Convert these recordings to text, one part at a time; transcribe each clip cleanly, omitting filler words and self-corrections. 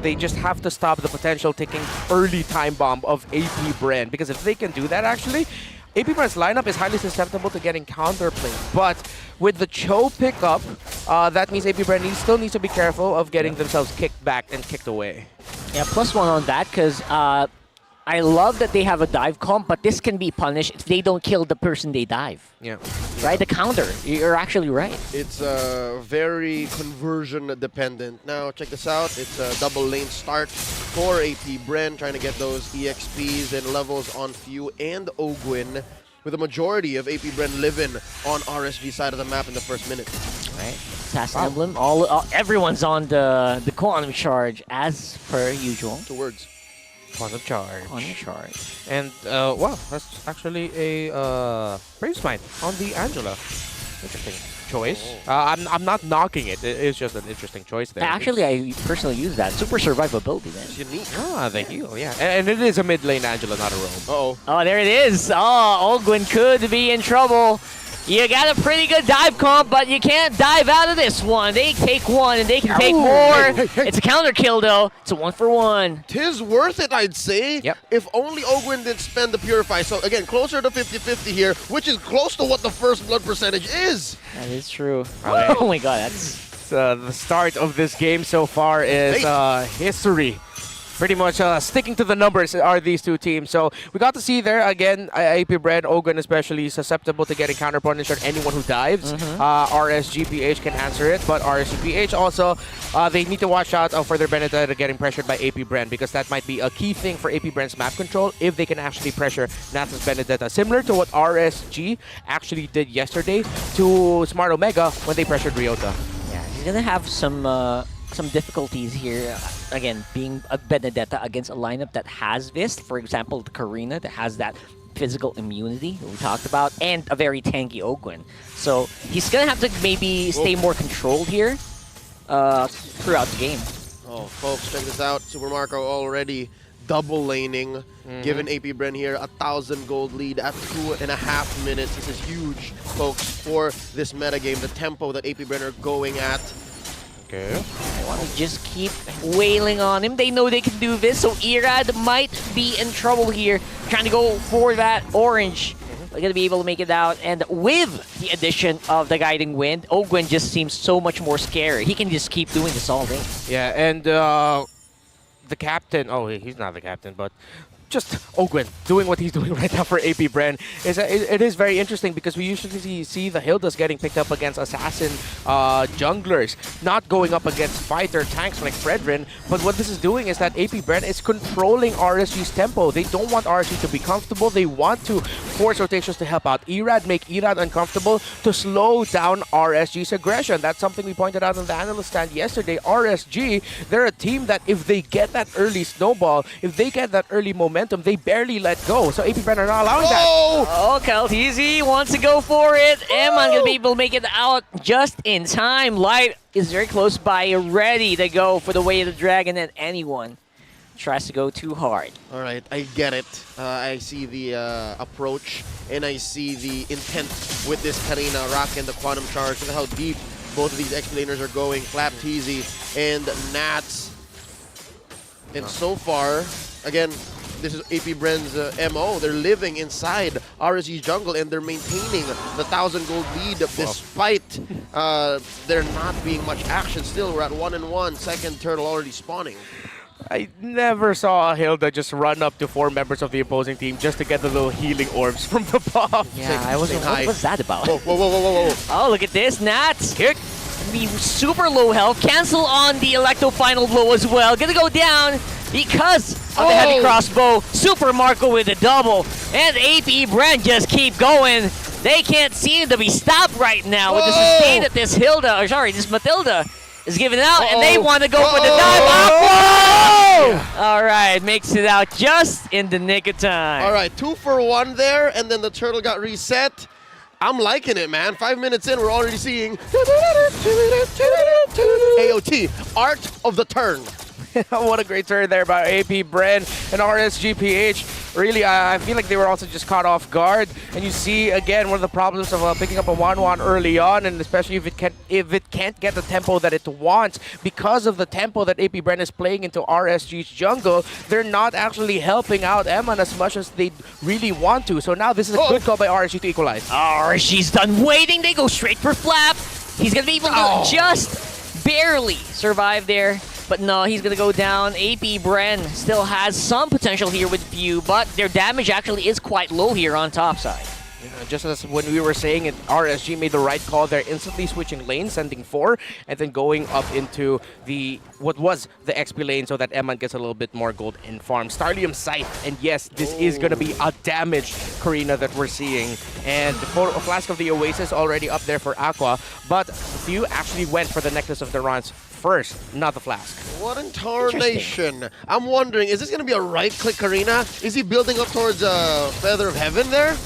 They just have to stop the potential ticking early time bomb of Apbr, because if they can do that, actually, Apbr's lineup is highly susceptible to getting counterplayed. But with the Cho pickup, that means Apbr still needs to be careful of getting themselves kicked back and kicked away. Yeah, +1 on that, because I love that they have a dive comp, but this can be punished if they don't kill the person they dive. Yeah. Right? The counter. You're actually right. It's very conversion dependent. Now, check this out. It's a double lane start for Apbr, trying to get those EXPs and levels on Few and Ogwin, with a majority of Apbr living on RSG side of the map in the first minute. Right? Assassin Emblem. Everyone's on the quantum charge as per usual. 2 words. Quantum charge. Quantum charge. And, wow, that's actually a Brave Smite on the Angela. Interesting choice. I'm not knocking it. It's just an interesting choice there. Actually, I personally use that. Super survivability, man. It's unique. Ah, the heal, yeah. And it is a mid lane Angela, not a roam. Uh-oh. Oh, there it is. Oh, Ogwin could be in trouble. You got a pretty good dive comp, but you can't dive out of this one. They take one, and they can take more. It's a counter kill, though. It's a 1-for-1. Tis worth it, I'd say. Yep. If only Ogwin didn't spend the Purify. So, again, closer to 50-50 here, which is close to what the first blood percentage is. That is true. Okay. Oh, my God. That's... The start of this game so far is history. Pretty much sticking to the numbers are these two teams. So we got to see there again, Apbr, Ogwin especially susceptible to getting counter punished on anyone who dives. RSGPH can answer it, but RSGPH also, they need to watch out for their Benedetta getting pressured by Apbr, because that might be a key thing for Apbr's map control if they can actually pressure Nasus Benedetta. Similar to what RSG actually did yesterday to Smart Omega when they pressured Ryota. Yeah, he's going to have some difficulties here. Again, being a Benedetta against a lineup that has this, for example, the Karina that has that physical immunity that we talked about, and a very tanky Ogwin. So he's gonna have to maybe stay more controlled here throughout the game. Oh, folks, check this out. Super Marco already double laning, giving Apbr here 1,000 gold lead at 2.5 minutes. This is huge, folks, for this metagame. The tempo that Apbr are going at. Okay. They want to just keep wailing on him. They know they can do this, so Irad might be in trouble here, trying to go for that orange. They're going to be able to make it out, and with the addition of the Guiding Wind, Ogwin just seems so much more scary. He can just keep doing this all day. Yeah, and the captain, he's not the captain, but just Ogwin doing what he's doing right now for Apbr. It is very interesting, because we usually see the Hildas getting picked up against assassin junglers, not going up against fighter tanks like Fredrin. But what this is doing is that Apbr is controlling RSG's tempo. They don't want RSG to be comfortable. They want to force rotations to help out Irad, make Irad uncomfortable, to slow down RSG's aggression. That's something we pointed out on the analyst stand yesterday. RSG, they're a team that if they get that early snowball, if they get that early momentum, they barely let go. So Apbr are not allowing that. Oh, Kaltizi wants to go for it. Emman gonna be able to make it out just in time. Light is very close by, ready to go for the way of the dragon, and anyone tries to go too hard. All right, I get it. I see the approach, and I see the intent with this Karina Rock and the Quantum Charge. Look at how deep both of these explainers are going. Flapteezy and Nats. And so far, again, this is Apbr's MO. They're living inside RSG jungle, and they're maintaining the 1,000 gold lead despite there not being much action. Still, we're at 1-1. Second turtle already spawning. I never saw a Hilda just run up to 4 members of the opposing team just to get the little healing orbs from the buff. Yeah, I was what was that about? Whoa, whoa, whoa, whoa, whoa. Oh, look at this. Nats kick. Be super low health. Cancel on the Electo final blow as well. Gonna go down because of the heavy crossbow. Super Marco with a double. And Apbr just keep going. They can't seem to be stopped right now with the sustain that this this Matilda is giving out, and they want to go for the dive. All right, makes it out just in the nick of time. All right, 2 for 1 there, and then the turtle got reset. I'm liking it, man. 5 minutes in, we're already seeing AOT, Art of the Turn. What a great turn there by Apbr and RSGPH. really, I feel like they were also just caught off guard. And you see, again, one of the problems of picking up a 1-1 early on, and especially if it can't get the tempo that it wants, because of the tempo that AP Bren is playing into RSG's jungle, they're not actually helping out Eman as much as they really want to. So now this is a good call by RSG to equalize. RSG's done waiting. They go straight for Flap. He's going to be able to just barely survive there. But no, he's going to go down. AP Bren still has some potential here with View, but their damage actually is quite low here on top side. Yeah, just as when we were saying it, RSG made the right call. They're instantly switching lanes, sending 4, and then going up into what was the XP lane so that Eman gets a little bit more gold in farm. Starlium Scythe, and yes, this is going to be a damaged Karina that we're seeing. And a Flask of the Oasis already up there for Aqua, but View actually went for the Necklace of the Rons first, not the Flask. What in tarnation? I'm wondering, is this going to be a right-click Karina? Is he building up towards Feather of Heaven there?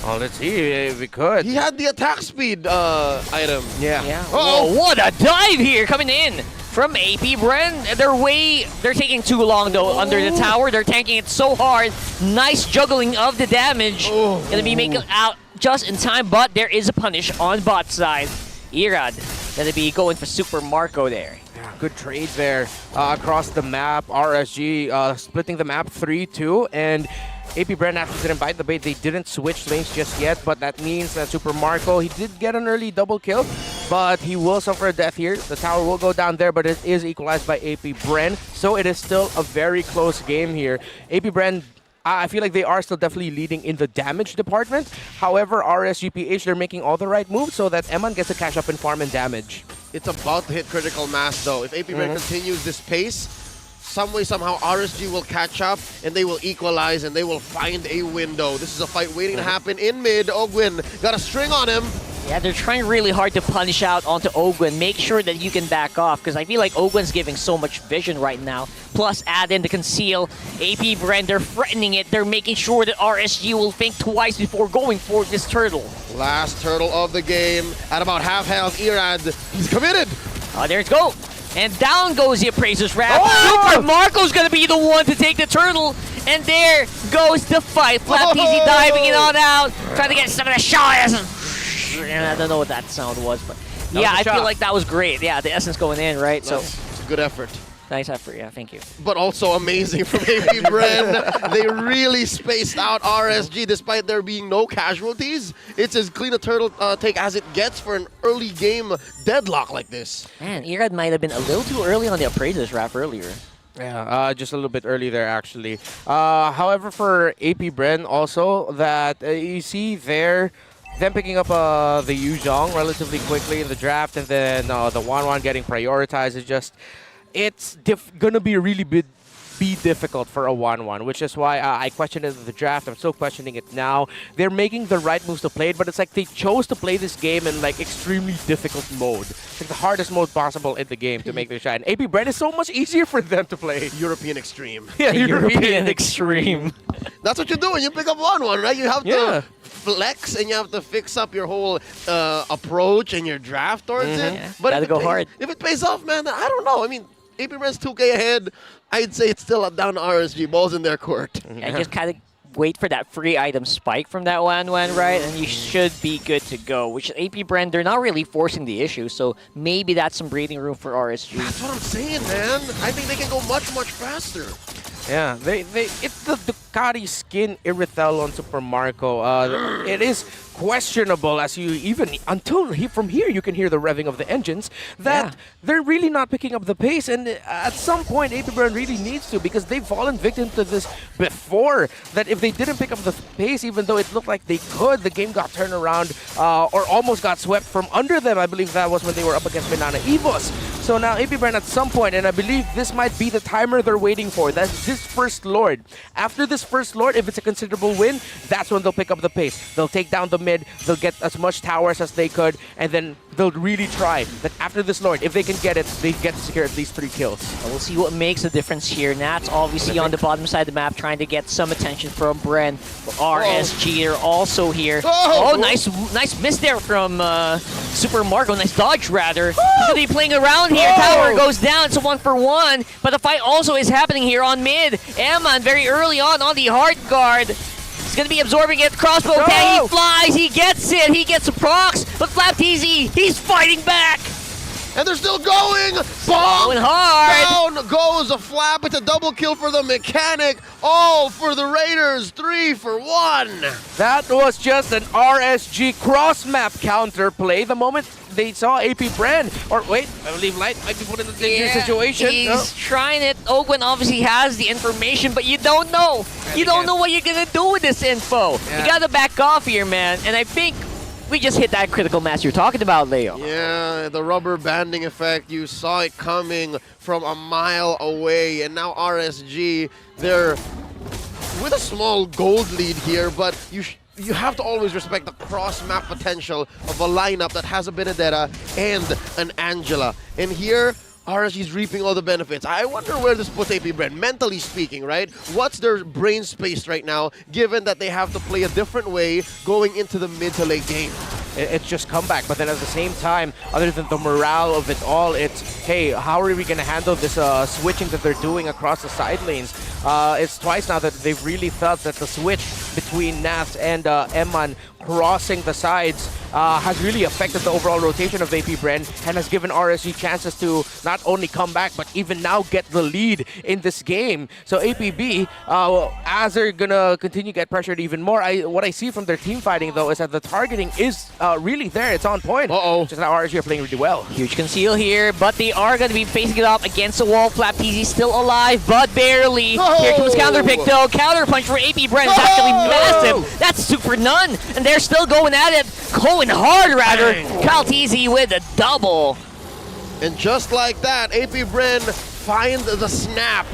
Oh, let's see if we could. He had the attack speed item. Yeah. Oh, what a dive here coming in from AP Bren. They're taking too long though under the tower. They're tanking it so hard. Nice juggling of the damage. Gonna be making out just in time, but there is a punish on bot side. Irad gonna be going for Super Marco there. Yeah, good trades there across the map. RSG splitting the map 3-2, and AP Bren actually didn't bite the bait. They didn't switch lanes just yet, but that means that Super Marco, he did get an early double kill, but he will suffer a death here. The tower will go down there, but it is equalized by AP Bren, so it is still a very close game here. AP Bren, I feel like they are still definitely leading in the damage department. However, RSG-PH, they're making all the right moves so that Eman gets to catch up in farm and damage. It's about to hit critical mass though. If AP Bren continues this pace, some way, somehow, RSG will catch up, and they will equalize, and they will find a window. This is a fight waiting to happen in mid. Ogwin got a string on him. Yeah, they're trying really hard to punish out onto Ogwin. Make sure that you can back off, because I feel like Ogwin's giving so much vision right now. Plus, add in the conceal. AP Bren, they're threatening it. They're making sure that RSG will think twice before going for this turtle. Last turtle of the game. At about half health, Irad, he's committed. Oh, there it goes. And down goes the Appraiser's Wrap. Oh! Super Marco's going to be the one to take the turtle. And there goes the fight. Flat Easy diving it on out. Trying to get some of the shots. I don't know what that sound was, but yeah, I feel like that was great. Yeah, the essence going in, right? So it's a good effort. nice effort, yeah, thank you. But also amazing from AP Bren. They really spaced out RSG despite there being no casualties. It's as clean a turtle take as it gets for an early game deadlock like this. Man, Irad might have been a little too early on the Appraiser's Wrap earlier. Yeah, just a little bit early there, actually. However, for AP Bren also, that you see there, them picking up the Yu Zhong relatively quickly in the draft, and then the 1-1 getting prioritized is just, it's gonna be really difficult for a 1-1, which is why I questioned it in the draft. I'm still questioning it now. They're making the right moves to play it, but it's like they chose to play this game in like extremely difficult mode. It's like the hardest mode possible in the game to make their shine. AP Bren is so much easier for them to play. European Extreme. Yeah, European Extreme. That's what you do when you pick up 1-1, right? You have to flex and you have to fix up your whole approach and your draft towards it. Yeah. But Gotta go hard. If it pays off, man, I don't know. I mean, AP Bren's 2K ahead. I'd say it's still down to RSG. Ball's in their court. I just kind of wait for that free item spike from that 1-1, right? And you should be good to go. Which AP Bren, they're not really forcing the issue, so maybe that's some breathing room for RSG. That's what I'm saying, man. I think they can go much faster. Yeah, it's the Ducati skin Irithel on Super Marco. It is questionable as you from here you can hear the revving of the engines that they're really not picking up the pace, and at some point AP Bren really needs to, because they've fallen victim to this before, that if they didn't pick up the pace, even though it looked like they could, the game got turned around or almost got swept from under them. I believe that was when they were up against Banana Evos. So now AP Bren at some point, and I believe this might be the timer they're waiting for, that's this first Lord. After this first Lord, if it's a considerable win, that's when they'll pick up the pace. They'll take down the mid, they'll get as much towers as they could, and then they'll really try that after this Lord, if they can get it, they get to secure at least 3 kills. We'll see what makes the difference here. Nats obviously on the bottom side of the map trying to get some attention from Bren. RSG are also here. Nice miss there from Super Marco. Nice dodge, rather. He's going to be playing around down here. Oh! Tower goes down. It's a 1-for-1. But the fight also is happening here on mid. Eman very early on the hard guard. He's going to be absorbing it. Crossbow No! tag. He flies. He gets it. He gets the procs. But Flapteasy, he's fighting back. And they're still going! Going hard. Down goes a Flap. It's a double kill for the mechanic. All for the Raiders. 3 for 1. That was just an RSG cross-map counterplay. The moment they saw AP Brand, or wait, I believe Light might be put in a dangerous situation. He's trying it. Ogwen obviously has the information, but you don't know. You don't know what you're going to do with this info. Yeah. You got to back off here, man. And I think we just hit that critical mass you're talking about, Leo. Yeah, the rubber banding effect. You saw it coming from a mile away. And now RSG, they're with a small gold lead here, but you have to always respect the cross-map potential of a lineup that has a Benedetta and an Angela. And here, RSG's reaping all the benefits. I wonder where this puts AP Brand, mentally speaking, right? What's their brain space right now, given that they have to play a different way going into the mid to late game? It's just comeback, but then at the same time, other than the morale of it all, it's, hey, how are we going to handle this switching that they're doing across the side lanes? It's twice now that they've really felt that the switch between Nats and Eman crossing the sides has really affected the overall rotation of AP Brand and has given RSG chances to not only come back, but even now get the lead in this game. So APB, as they're going to continue to get pressured even more, what I see from their team fighting, though, is that the targeting is really there. It's on point. Uh-oh. Just now RSG are playing really well. Huge conceal here, but they are going to be facing it up against the wall. Flapteasy still alive, but barely. No! Here comes counter pick, though. Counter punch for AP Brand is actually massive. That's super none, and they're still going at it. Going hard, rather. Kalteezy with a double. And just like that, AP Brand find the snap.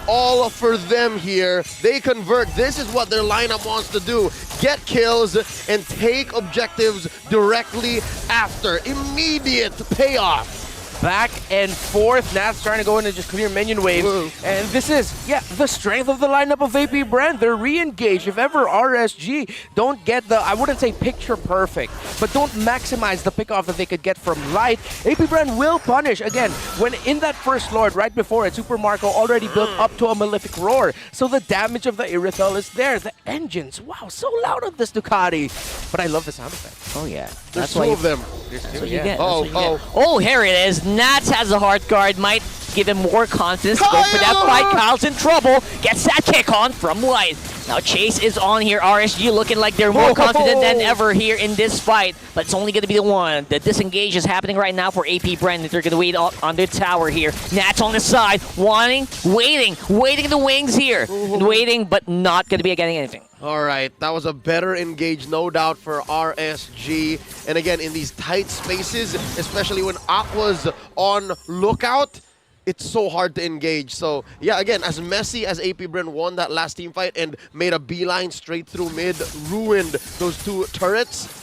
All for them here. They convert. This is what their lineup wants to do. Get kills and take objectives directly after. Immediate payoff. Back and forth. Nats trying to go in and just clear minion waves. Whoa. And this is, the strength of the lineup of AP Brand. They're re-engaged. If ever RSG don't get the, I wouldn't say picture perfect, but don't maximize the pick-off that they could get from Light, AP Brand will punish. Again, when in that first Lord, right before it, Super Marco already built up to a Malefic Roar. So the damage of the Irithel is there. The engines, wow, so loud on this Ducati. But I love the sound effect. Oh, yeah. There's two of them. There's That's two, what you yeah. get. Oh, That's what you get. Oh, here it is. Nats has a hard guard. Might give him more confidence to go for that Kyle! fight. Kyle's in trouble. Gets that kick on from Light. Now Chase is on here. RSG looking like they're more confident than ever here in this fight. But it's only going to be the one. The disengage is happening right now for AP Brand. They're going to wait on their tower here. Nats on the side. Waiting in the wings here. And waiting, but not going to be getting anything. All right, that was a better engage, no doubt, for RSG. And again, in these tight spaces, especially when Aqua's on lookout, it's so hard to engage. So, yeah, again, as messy as AP Brand won that last team fight and made a beeline straight through mid, ruined those two turrets,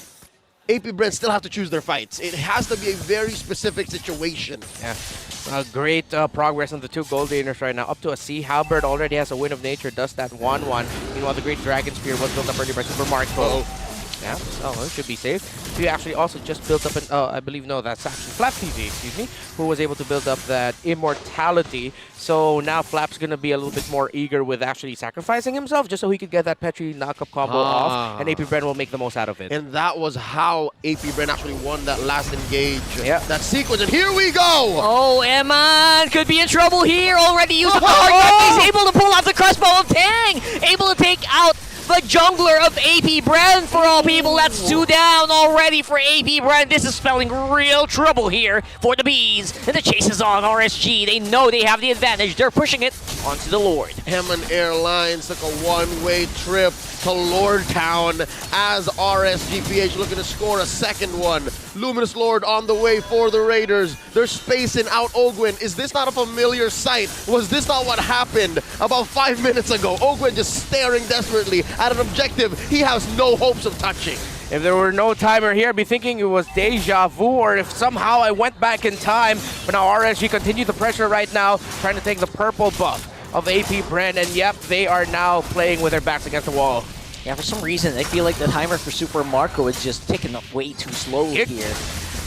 AP Brand still have to choose their fights. It has to be a very specific situation. Yeah. Great progress on the two gold gainers right now. Up to a C. Halberd already has a win of nature, does that 1-1. Meanwhile, the great Dragon Spear was built up earlier by Super Marco. Yeah, it should be safe. He actually also just built up an, I believe, no, that's actually Flapteasy, excuse me, who was able to build up that immortality. So now Flap's going to be a little bit more eager with actually sacrificing himself just so he could get that Petri knockup combo off, and AP Brand will make the most out of it. And that was how AP Brand actually won that last engage. Yeah. That sequence, and here we go! Oh, Eman could be in trouble here. Already used the power gun. He's able to pull out the crossbow of Tang. Able to take out the jungler of AP Brand for all people. That's 2 down already for AP Brand. This is spelling real trouble here for the Bees. And the chase is on RSG. They know they have the advantage. They're pushing it onto the Lord. Heman Airlines took a one-way trip to Lord Town as RSG-PH looking to score a second one. Luminous Lord on the way for the Raiders. They're spacing out Ogwen. Is this not a familiar sight? Was this not what happened about 5 minutes ago? Ogwen just staring desperately at an objective he has no hopes of touching. If there were no timer here, I'd be thinking it was deja vu, or if somehow I went back in time. But now RSG continue the pressure right now, trying to take the purple buff of AP Brand, and yep, they are now playing with their backs against the wall. Yeah, for some reason, I feel like the timer for Super Marco is just ticking up way too slow here.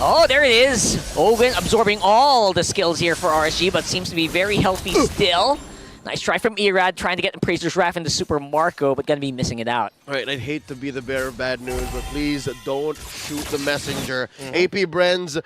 Oh, there it is. Ogun absorbing all the skills here for RSG, but seems to be very healthy still. Nice try from Erad, trying to get Appraisers Wrath into Super Marco, but gonna be missing it out. All right, I'd hate to be the bearer of bad news, but please don't shoot the messenger. AP Bren's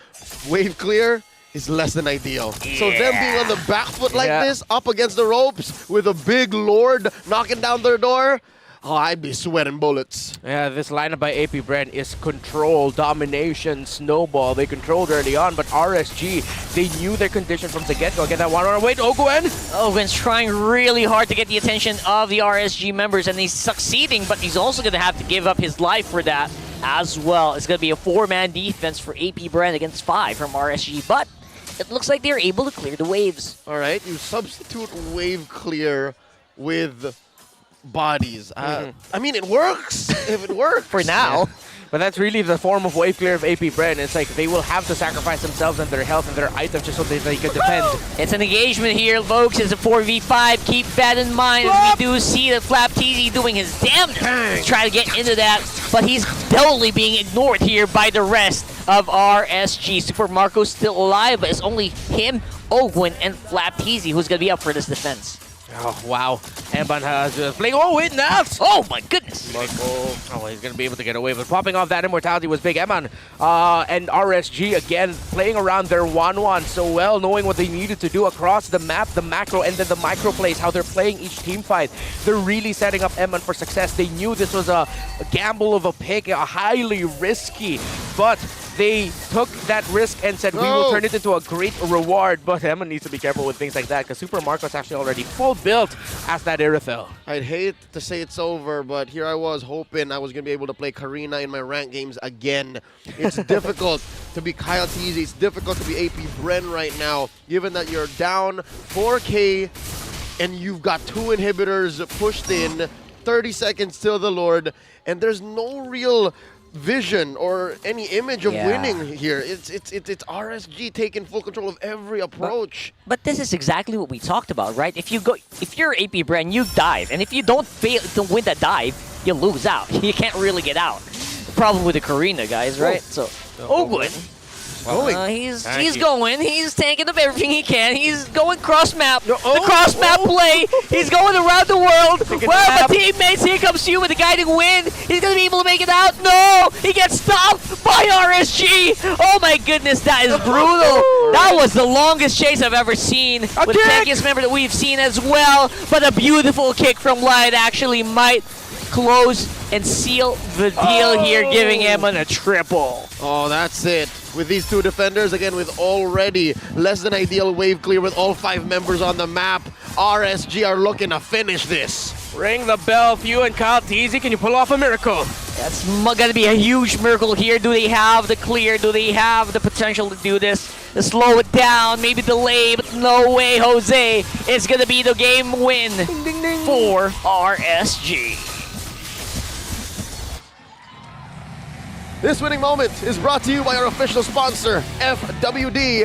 wave clear is less than ideal. So them being on the back foot like this, up against the ropes, with a big lord knocking down their door, oh, I'd be sweating bullets. Yeah, this lineup by AP Bren is control, domination, snowball. They controlled early on, but RSG, they knew their condition from the get-go. Get that one on. Wait, Ogun! Ogun's trying really hard to get the attention of the RSG members, and he's succeeding, but he's also going to have to give up his life for that as well. It's going to be a 4-man defense for AP Bren against 5 from RSG, but it looks like they're able to clear the waves. All right, you substitute wave clear with bodies. I mean, it works if it works. For now. But that's really the form of wave clear of AP Bren. It's like they will have to sacrifice themselves and their health and their items just so that they can defend. It's an engagement here, folks. It's a 4v5. Keep that in mind as we do see that Flap TZ doing his damnedest to try to get into that, but he's totally being ignored here by the rest of RSG. Super Marco's still alive, but it's only him, Ogun, and Flap TZ who's going to be up for this defense. Oh, wow. Emban has playing. Oh, wait, nuts! Oh, my goodness. Oh, he's going to be able to get away. But popping off that immortality was big. Emban and RSG, again, playing around their 1-1 so well, knowing what they needed to do across the map, the macro, and then the micro plays, how they're playing each team fight. They're really setting up Emban for success. They knew this was a gamble of a pick, a highly risky, but they took that risk and said, we will turn it into a great reward. But Emma needs to be careful with things like that because Super Marco's actually already full built as that Irithel. I'd hate to say it's over, but here I was hoping I was going to be able to play Karina in my rank games again. It's difficult to be Kyle TZ. It's difficult to be AP Bren right now, given that you're down 4K and you've got 2 inhibitors pushed in, 30 seconds till the Lord, and there's no real vision or any image of winning here. It's RSG taking full control of every approach. But this is exactly what we talked about, right? If you're AP Bren, you dive, and if you don't fail to win that dive, you lose out. You can't really get out. The problem with the Karina, guys, right? So Ogun. He's going. He's tanking up everything he can. He's going cross map. The cross map play. He's going around the world. Well, my teammates, here comes you with the guiding wind. He's going to be able to make it out. No! He gets stopped by RSG. Oh my goodness, that is brutal. That was the longest chase I've ever seen with the tankiest member that we've seen as well. But a beautiful kick from Light actually might close and seal the deal here, giving Emman a triple. Oh, that's it. With these 2 defenders, again, with already less than ideal wave clear with all 5 members on the map, RSG are looking to finish this. Ring the bell, Few and Kyle TZ. Can you pull off a miracle? That's going to be a huge miracle here. Do they have the clear? Do they have the potential to do this? To slow it down, maybe delay, but no way, Jose. It's going to be the game win for RSG. This winning moment is brought to you by our official sponsor, FWD.